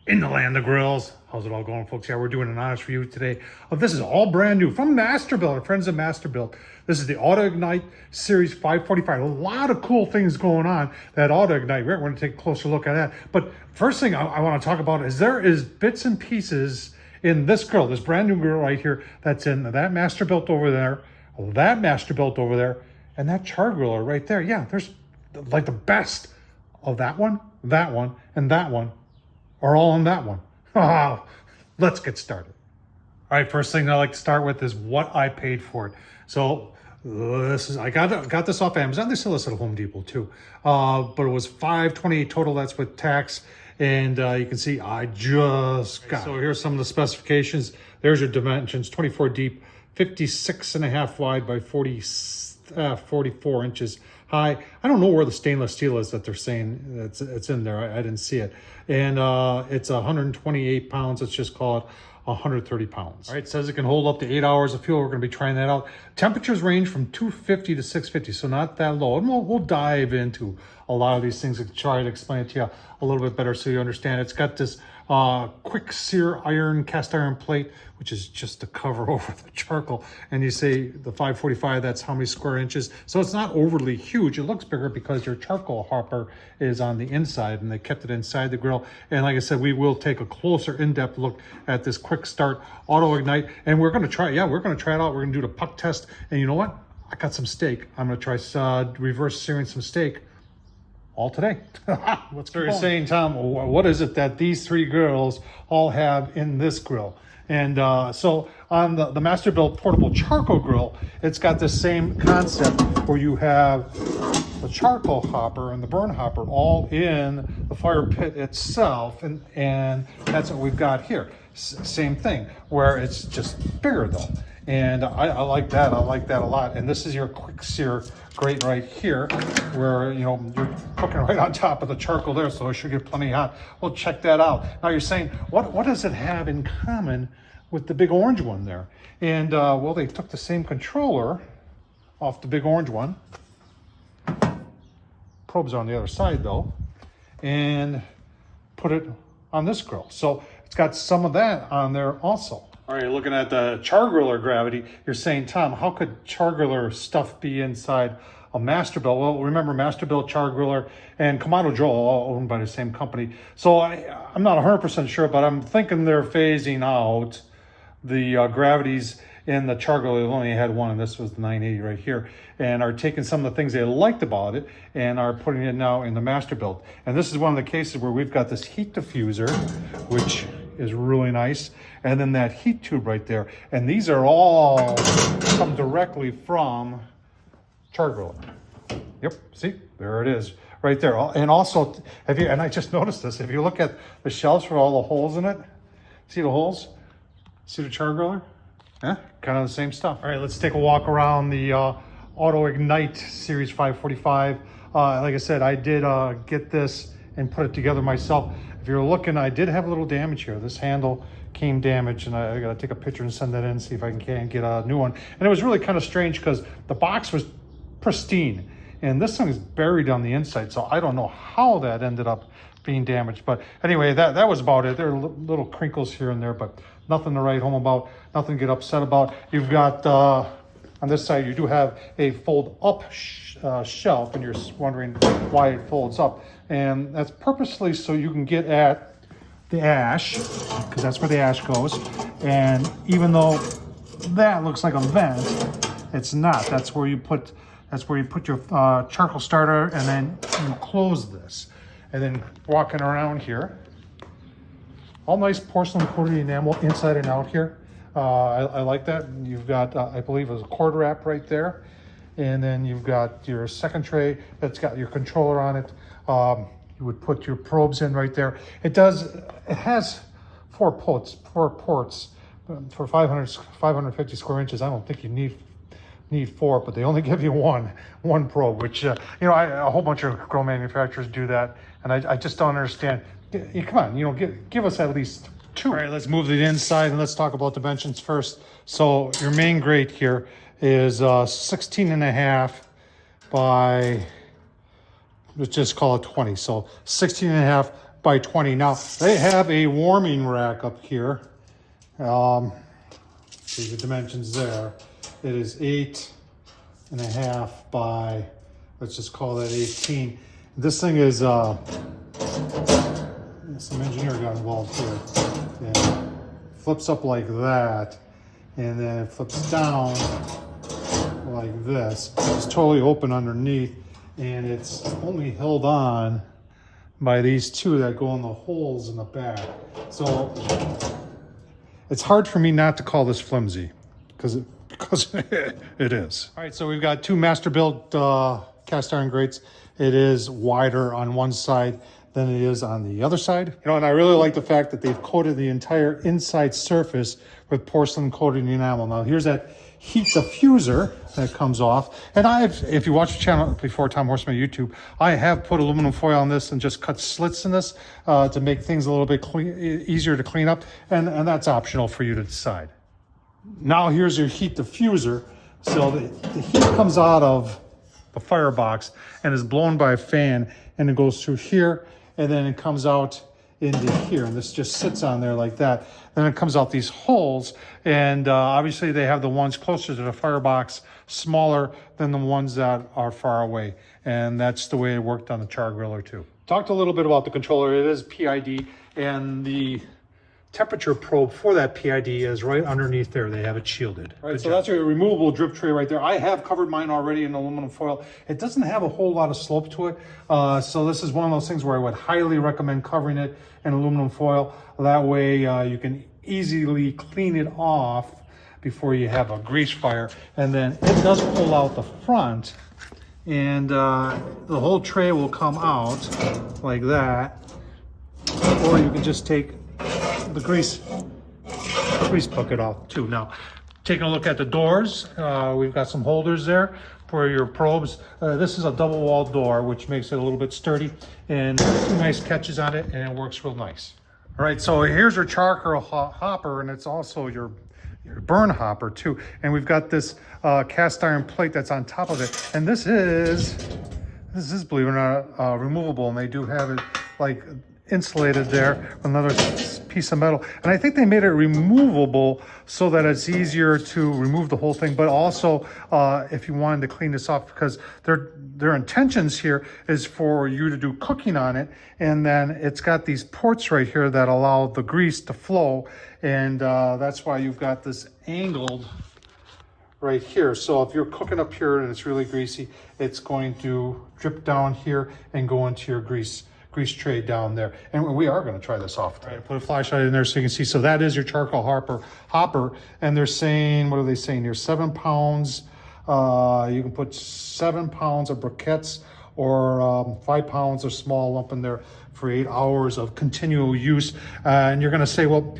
In the land of grills. How's it all going, folks? Yeah, we're doing an honest review today of this is all brand new from Masterbuilt, our friends at Masterbuilt. This is the AutoIgnite Series 545. A lot of cool things going on that AutoIgnite. We're going to take a closer look at that. But first thing I want to talk about is there is bits and pieces in this grill, this brand new grill right here, that's in that Masterbuilt over there, that Masterbuilt over there, and that char griller right there. Yeah, there's like the best of that one, and that one are all in that one. Let's get started. All right, first thing I like to start with is what I paid for it. So this is I got this off Amazon. They sell this at Home Depot too, but it was $528 total. That's with tax, and you can see I just got. So here's some of the specifications. There's your dimensions: 24 deep, 56.5 wide by 44 inches high. I don't know where the stainless steel is that they're saying it's in there. I didn't see it. And it's 128 pounds. Let's just call it 130 pounds. All right, it says it can hold up to 8 hours of fuel. We're going to be trying that out. Temperatures range from 250 to 650, so not that low. And we'll dive into a lot of these things and try to explain it to you a little bit better so you understand. It's got this quick sear iron, cast iron plate, which is just to cover over the charcoal. And you say the 545, that's how many square inches. So it's not overly huge. It looks bigger because your charcoal hopper is on the inside and they kept it inside the grill. And like I said, we will take a closer in-depth look at this quick start AutoIgnite. And we're gonna try, we're gonna try it out. We're gonna do the puck test. And you know what? I got some steak. I'm gonna try reverse searing some steak all today. What's you're saying, Tom, what is it that these three grills all have in this grill? And so on the Masterbuilt portable charcoal grill, it's got the same concept where you have the charcoal hopper and the burn hopper all in the fire pit itself, and that's what we've got here. Same thing, where it's just bigger though. And I like that. I like that a lot. And this is your quick sear grate right here, where you're cooking right on top of the charcoal there, so it should get plenty hot. We'll check that out. Now you're saying, what does it have in common with the big orange one there? And well, they took the same controller off the big orange one. Probes are on the other side though, and put it on this grill. So it's got some of that on there also. All right, looking at the char griller gravity, you're saying, Tom, how could char griller stuff be inside a Masterbuilt? Well, remember Masterbuilt char griller and Kamado Joe, all owned by the same company. So I'm not 100% sure, but I'm thinking they're phasing out the gravities in the char griller. They've only had one, and this was the 980 right here, and are taking some of the things they liked about it and are putting it now in the Masterbuilt. And this is one of the cases where we've got this heat diffuser, which is really nice, and then that heat tube right there. And these are all come directly from char griller. Yep, see, there it is right there. And also, and I just noticed this, if you look at the shelves for all the holes in it, see the holes? See the char griller? Yeah, kind of the same stuff. All right, let's take a walk around the AutoIgnite Series 545. Like I said, I did get this and put it together myself. If you're looking, I did have a little damage here. This handle came damaged, and I got to take a picture and send that in, see if I can get a new one. And it was really kind of strange because the box was pristine, and this thing is buried on the inside, so I don't know how that ended up being damaged. But anyway, that was about it. There are little crinkles here and there, but nothing to write home about, nothing to get upset about. You've got, on this side, you do have a fold-up shelf, and you're wondering why it folds up. And that's purposely so you can get at the ash, because that's where the ash goes. And even though that looks like a vent, it's not. That's where you put your charcoal starter, and then you close this. And then walking around here, all nice porcelain coated enamel inside and out here. I like that. You've got, I believe it was a cord wrap right there. And then you've got your second tray that's got your controller on it. You would put your probes in right there. It has four ports for 550 square inches. I don't think you need four, but they only give you one probe, which a whole bunch of grill manufacturers do that, and I just don't understand. Come on, give us at least two. All right, let's move to the inside and let's talk about dimensions first. So your main grate here is 16.5 by, let's just call it 20. So 16.5 by 20. Now, they have a warming rack up here. See the dimensions there. It is 8.5 by, let's just call that 18. This thing is, some engineer got involved here. And flips up like that, and then it flips down like this. It's totally open underneath, and it's only held on by these two that go in the holes in the back. So it's hard for me not to call this flimsy, because it is. All right, so we've got two Masterbuilt cast iron grates. It is wider on one side than it is on the other side. You know, and I really like the fact that they've coated the entire inside surface with porcelain coated enamel. Now here's that heat diffuser that comes off. And if you watch the channel before, Tom Horsman YouTube, I have put aluminum foil on this and just cut slits in this to make things a little bit easier to clean up. And that's optional for you to decide. Now here's your heat diffuser. So the heat comes out of the firebox and is blown by a fan, and it goes through here, and then it comes out into here, and this just sits on there like that. Then it comes out these holes, and obviously they have the ones closer to the firebox smaller than the ones that are far away, and that's the way it worked on the char griller too. Talked a little bit about the controller. It is PID, and the temperature probe for that PID is right underneath there. They have it shielded. All right, so that's a removable drip tray right there. I have covered mine already in aluminum foil. It doesn't have a whole lot of slope to it. So this is one of those things where I would highly recommend covering it in aluminum foil. That way you can easily clean it off before you have a grease fire. And then it does pull out the front, and the whole tray will come out like that. Or you can just take the grease bucket off too. Now, taking a look at the doors, we've got some holders there for your probes. This is a double wall door, which makes it a little bit sturdy, and two nice catches on it, and it works real nice. All right, so here's your charcoal hopper, and it's also your burn hopper too. And we've got this cast iron plate that's on top of it, and this is believe it or not removable, and they do have it like insulated there, another piece of metal. And I think they made it removable so that it's easier to remove the whole thing, but also if you wanted to clean this off, because their intentions here is for you to do cooking on it, and then it's got these ports right here that allow the grease to flow, and that's why you've got this angled right here. So if you're cooking up here and it's really greasy, it's going to drip down here and go into your grease tray down there. And we are going to try this off. Right, put a flashlight in there so you can see. So that is your charcoal hopper. And they're saying, what are they saying here? 7 pounds. You can put 7 pounds of briquettes or 5 pounds of small lump in there for 8 hours of continual use. And you're going to say, well,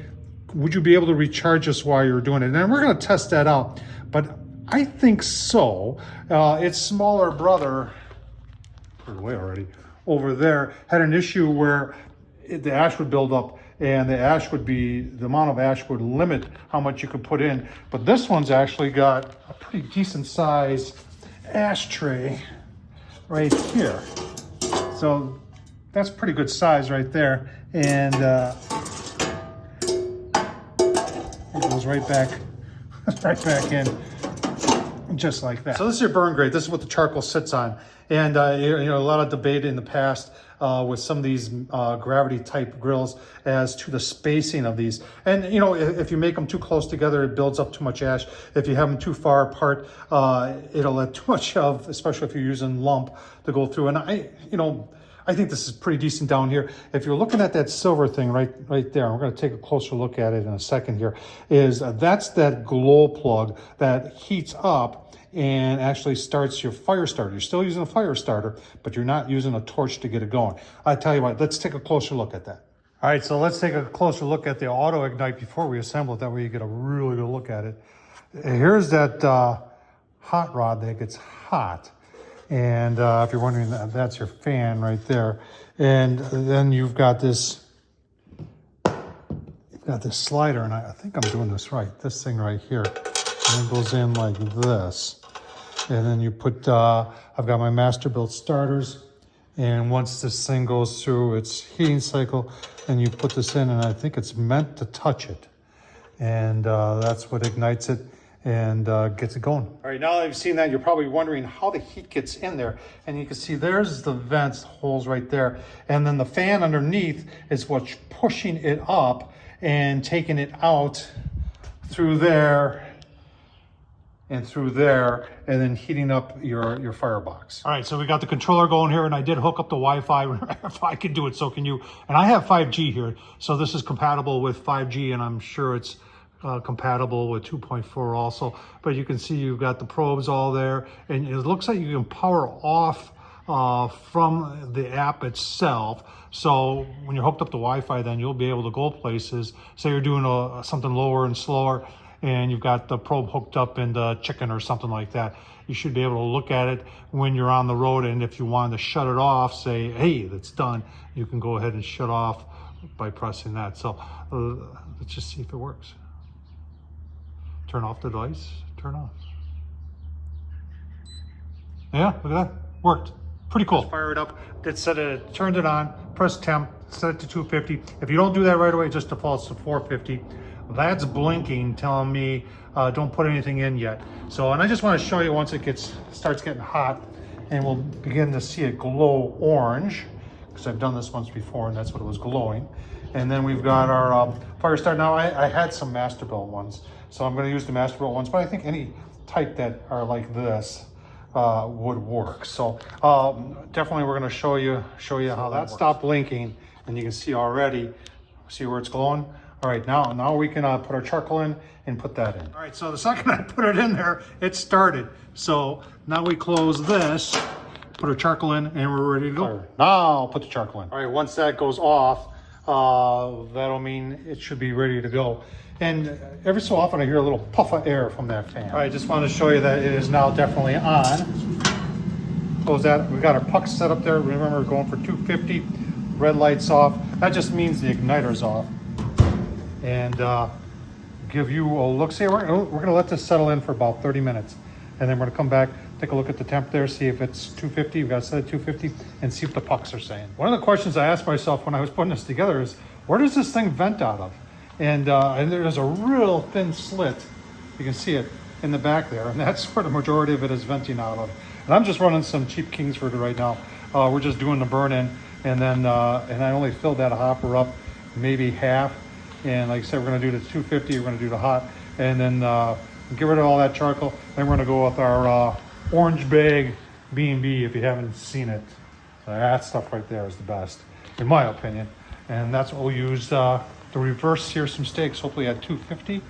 would you be able to recharge this while you're doing it? And we're going to test that out. But I think so. Its smaller brother, put it away already, over there had an issue where the ash would build up, and the amount of ash would limit how much you could put in. But this one's actually got a pretty decent size ashtray right here. So that's pretty good size right there. And it goes right back in just like that. So this is your burn grate. This is what the charcoal sits on. And you know, a lot of debate in the past with some of these gravity type grills as to the spacing of these. And you know, if you make them too close together, it builds up too much ash. If you have them too far apart, it'll let too much of, especially if you're using lump, to go through. And I think this is pretty decent down here. If you're looking at that silver thing right there, and we're going to take a closer look at it in a second here, that's that glow plug that heats up and actually starts your fire starter. You're still using a fire starter, but you're not using a torch to get it going. I tell you what, let's take a closer look at that. All right, so let's take a closer look at the AutoIgnite before we assemble it. That way you get a really good look at it. Here's that hot rod that gets hot. And if you're wondering, that's your fan right there. And then you've got this slider, and I think I'm doing this right. This thing right here, and it goes in like this. And then you put, I've got my Masterbuilt starters, And once this thing goes through its heating cycle, then you put this in, and I think it's meant to touch it. And that's what ignites it and gets it going. All right, now that you've seen that, you're probably wondering how the heat gets in there. And you can see there's the vents, holes right there. And then the fan underneath is what's pushing it up and taking it out through there and through there, and then heating up your firebox. All right, so we got the controller going here, and I did hook up the Wi-Fi. If I can do it, so can you. And I have 5G here, so this is compatible with 5G, and I'm sure it's compatible with 2.4 also. But you can see you've got the probes all there, and it looks like you can power off from the app itself. So when you're hooked up to Wi-Fi, then you'll be able to go places. Say you're doing something lower and slower, and you've got the probe hooked up in the chicken or something like that. You should be able to look at it when you're on the road, and if you wanted to shut it off, say, hey, that's done, you can go ahead and shut off by pressing that. So let's just see if it works. Turn off the device, turn off. Yeah, look at that, worked. Pretty cool. Just fire it up, turned it on, press temp, set it to 250. If you don't do that right away, it just defaults to 450. That's blinking, telling me don't put anything in yet. So, and I just want to show you once it starts getting hot, and we'll begin to see it glow orange, because I've done this once before, and that's what it was glowing. And then we've got our fire start. Now, I had some Masterbuilt ones, so I'm going to use the Masterbuilt ones, but I think any type that are like this would work. So definitely we're going to show you how that stopped blinking, and you can see already, see where it's glowing. All right, now we can put our charcoal in and put that in. All right, so the second I put it in there, it started. So now we close this, put our charcoal in, and we're ready to go. Now I'll put the charcoal in. All right, once that goes off, that'll mean it should be ready to go. And every so often I hear a little puff of air from that fan. All right, just wanted to show you that it is now definitely on. Close that. We've got our pucks set up there. Remember, we're going for 250. Red light's off. That just means the igniter's off. And give you a look. See, we're gonna let this settle in for about 30 minutes. And then we're gonna come back, take a look at the temp there, see if it's 250, we've got to set it 250, and see what the pucks are saying. One of the questions I asked myself when I was putting this together is, where does this thing vent out of? And there's a real thin slit, you can see it in the back there, and that's where the majority of it is venting out of. And I'm just running some cheap Kingsford right now. We're just doing the burn-in, and then and I only filled that hopper up maybe half. And like I said, we're gonna do the 250, we're gonna do the hot, and then get rid of all that charcoal. Then we're gonna go with our orange bag B&B, if you haven't seen it. That stuff right there is the best, in my opinion. And that's what we'll use to reverse sear some steaks, hopefully at 250,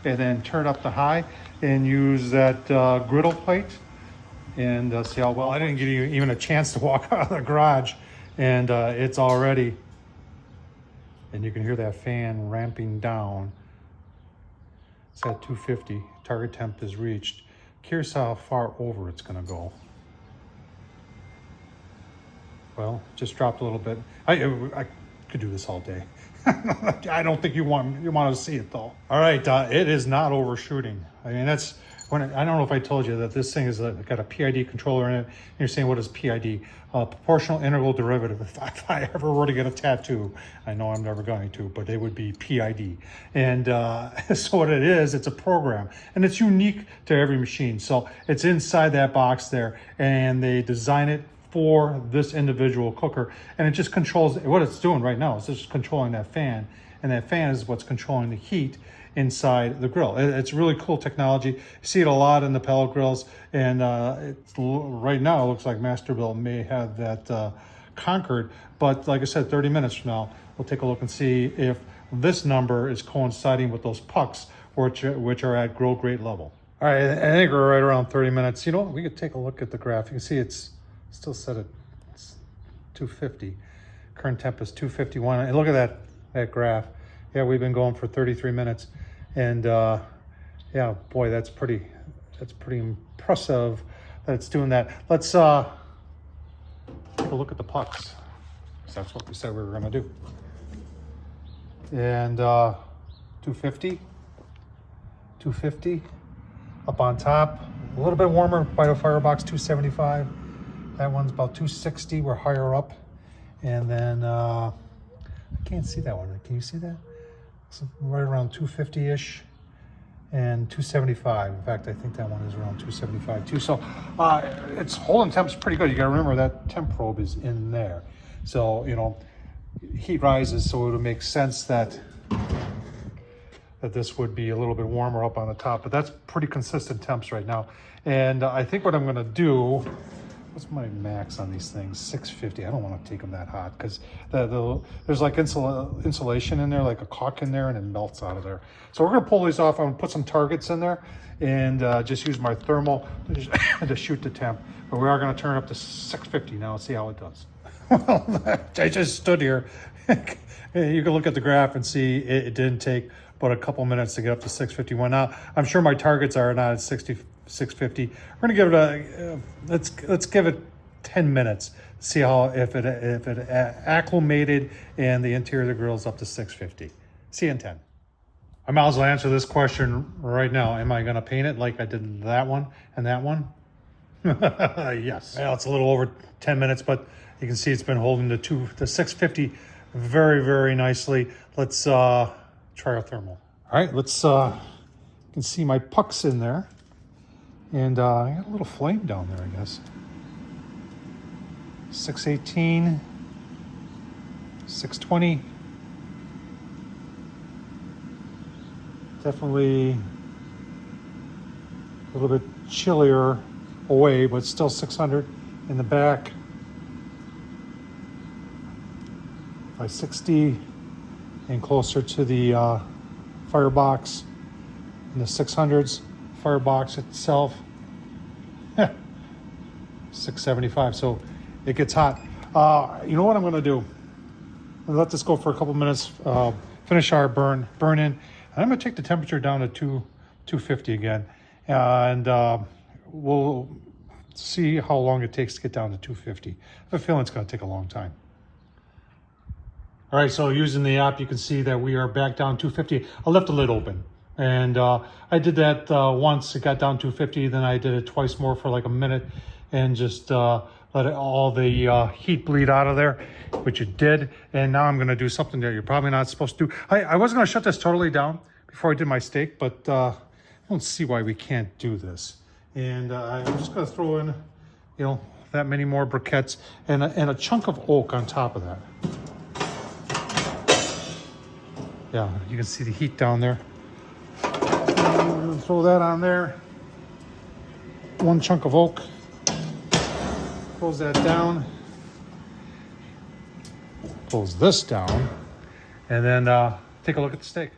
and then turn up the high and use that griddle plate and see how well. I didn't give you even a chance to walk out of the garage, and it's already, and you can hear that fan ramping down. It's at 250, target temp is reached. Curious how far over it's gonna go. Well, just dropped a little bit. I could do this all day. I don't think you want to see it though. All right, it is not overshooting. I mean, that's when I don't know if I told you that this thing is got a PID controller in it. And you're saying, what is PID? Proportional integral derivative. If I ever were to get a tattoo, I know I'm never going to, but it would be PID. And so what it is, it's a program, and it's unique to every machine. So it's inside that box there, and they design it for this individual cooker, and it just controls what it's doing right now. It's just controlling that fan, and that fan is what's controlling the heat inside the grill. It's really cool technology. You see it a lot in the pellet grills, and right now it looks like Masterbuilt may have that conquered, but like I said, 30 minutes from now, we'll take a look and see if this number is coinciding with those pucks, which are at grill grade level. All right, I think we're right around 30 minutes. You know what, we could take a look at the graph. You can see it's still set at 250. Current temp is 251. And look at that graph. Yeah, we've been going for 33 minutes. And yeah, boy, that's pretty impressive that it's doing that. Let's take a look at the pucks, because that's what we said we were gonna do. And 250, up on top, a little bit warmer by the firebox, 275. That one's about 260. We're higher up. And then, I can't see that one. Can you see that? It's right around 250-ish and 275. In fact, I think that one is around 275 too. So it's holding temps pretty good. You gotta remember that temp probe is in there. So, you know, heat rises, so it would make sense that this would be a little bit warmer up on the top, but that's pretty consistent temps right now. And I think what I'm gonna do, what's my max on these things? 650. I don't want to take them that hot because there's like insulation in there, like a caulk in there, and it melts out of there. So we're gonna pull these off. I'm gonna put some targets in there and just use my thermal to shoot the temp. But we are gonna turn up to 650 now and see how it does. Well, I just stood here. You can look at the graph and see it didn't take but a couple minutes to get up to 651. Now, I'm sure my targets are not at 650. We're gonna give it a, let's give it 10 minutes. See how, if it acclimated and the interior of the grill is up to 650. See you in 10. I might as well answer this question right now. Am I gonna paint it like I did that one and that one? Yes. Well, it's a little over 10 minutes, but you can see it's been holding the 650 very, very nicely. Let's try our thermal. All right, let's, you can see my pucks in there. And I got a little flame down there, I guess. 618, 620. Definitely a little bit chillier away, but still 600 in the back. 560 and closer to the firebox in the 600s. Firebox itself, 675. So it gets hot. You know what I'm going to do? I'm gonna let this go for a couple minutes. Finish our burn in. And I'm going to take the temperature down to 250 again, and we'll see how long it takes to get down to 250. I have a feeling it's going to take a long time. All right, so using the app, you can see that we are back down 250. I left the lid open, and I did that once. It got down 250, then I did it twice more for like a minute, and just let all the heat bleed out of there, which it did. And now I'm gonna do something that you're probably not supposed to do. I wasn't gonna shut this totally down before I did my steak, but I don't see why we can't do this. And I'm just gonna throw in, you know, that many more briquettes and a chunk of oak on top of that. Yeah, you can see the heat down there. Throw that on there. One chunk of oak. Close that down. Close this down. And then take a look at the steak.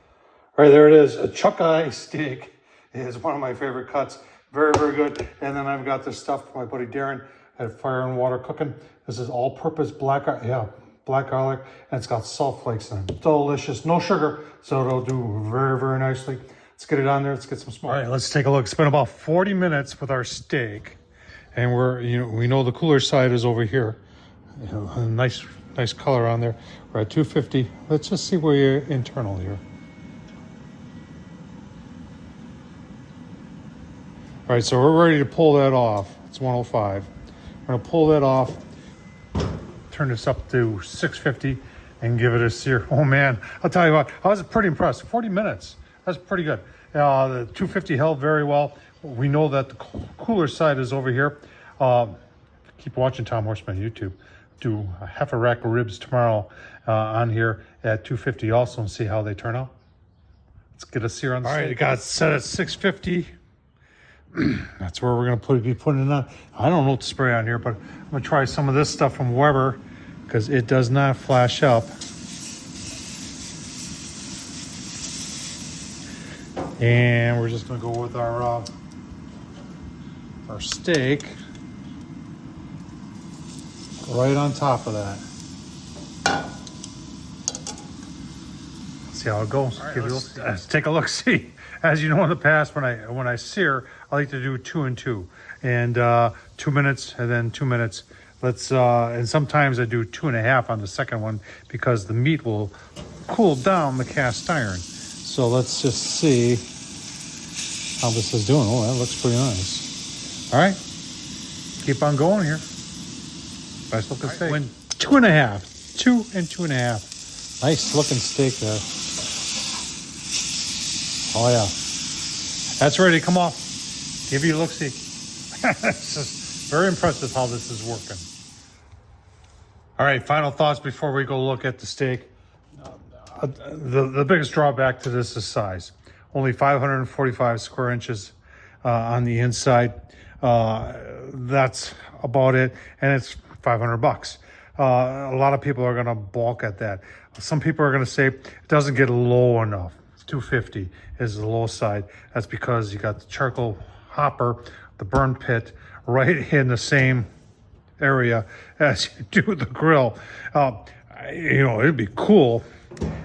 All right, there it is. A chuck eye steak is one of my favorite cuts. Very, very good. And then I've got this stuff from my buddy Darren at Fire and Water Cooking. This is all-purpose black garlic, and it's got salt flakes in it. Delicious, no sugar, so it'll do very, very nicely. Let's get it on there. Let's get some smoke. All right, let's take a look. It's been about 40 minutes with our steak, and we know the cooler side is over here. You know, a nice color on there. We're at 250. Let's just see where you're internal here. All right, so we're ready to pull that off. It's 105. We're gonna pull that off. Turn this up to 650 and give it a sear. Oh man, I'll tell you what, I was pretty impressed. 40 minutes, that's pretty good. The 250 held very well. We know that the cooler side is over here. Keep watching Tom Horsman YouTube. Do a half a rack of ribs tomorrow on here at 250 also, and see how they turn out. Let's get a sear on the steak. All right, it got set at 650. That's where we're gonna be putting it on. I don't know what to spray on here, but I'm gonna try some of this stuff from Weber because it does not flash up. And we're just gonna go with our steak right on top of that. See how it goes. Right, let's take a look. See, as you know, in the past, when I sear, I like to do 2 and 2, and 2 minutes and then 2 minutes. Let's and sometimes I do 2.5 on the second one because the meat will cool down the cast iron. So let's just see how this is doing. Oh, that looks pretty nice. All right, keep on going here. Nice looking steak. Went 2.5. 2 and 2.5. Nice looking steak there. Oh yeah. That's ready to come off. Give you a look-see. It's just very impressive how this is working. All right, final thoughts before we go look at the steak. The biggest drawback to this is size. Only 545 square inches on the inside. That's about it, and it's $500. A lot of people are going to balk at that. Some people are going to say it doesn't get low enough. It's 250 is the low side. That's because you got the charcoal hopper, the burn pit, right in the same area as you do the grill. You know, it'd be cool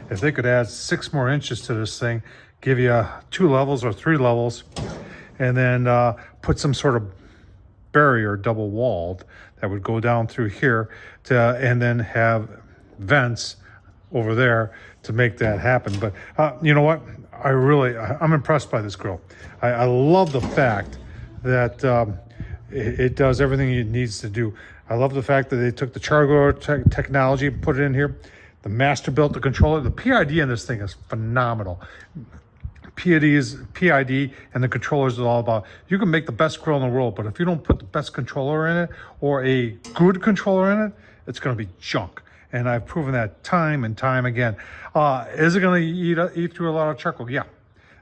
if they could add 6 more inches to this thing, give you 2 levels or 3 levels, and then put some sort of barrier, double walled, that would go down through here and then have vents over there to make that happen. But you know what? I'm impressed by this grill. I love the fact that it does everything it needs to do. I love the fact that they took the charcoal technology, put it in here. The Masterbuilt, the controller, the PID in this thing is phenomenal. PID and the controller is all about. You can make the best grill in the world, but if you don't put the best controller in it or a good controller in it, it's going to be junk. And I've proven that time and time again. Is it going to eat through a lot of charcoal? Yeah.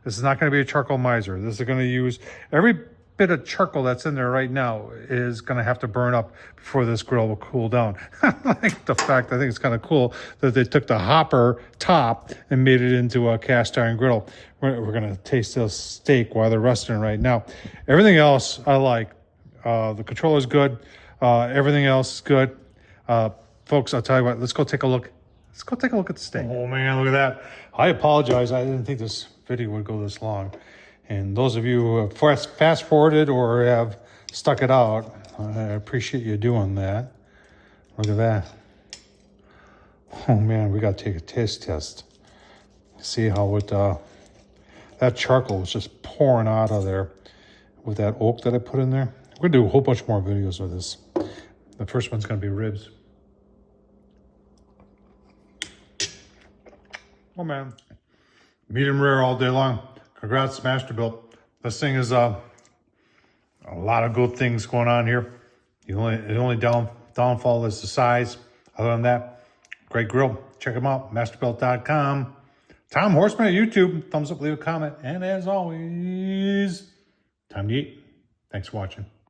This is not going to be a charcoal miser. This is going to use every bit of charcoal that's in there right now is going to have to burn up before this grill will cool down. I like the fact, I think it's kind of cool that they took the hopper top and made it into a cast iron griddle. We're going to taste this steak while they're resting right now. Everything else I like. The controller is good. Everything else is good. Folks, I'll tell you what, let's go take a look. Let's go take a look at the steak. Oh man, look at that. I apologize. I didn't think this video would go this long. And those of you who have fast forwarded or have stuck it out, I appreciate you doing that. Look at that. Oh man, we got to take a taste test. See how it, that charcoal was just pouring out of there with that oak that I put in there. We're gonna do a whole bunch more videos with this. The first one's gonna be ribs. Oh man, medium rare all day long. Congrats, Masterbuilt. This thing is a lot of good things going on here. The only downfall is the size. Other than that, great grill. Check them out, masterbuilt.com. Tom Horsman at YouTube. Thumbs up, leave a comment. And as always, time to eat. Thanks for watching.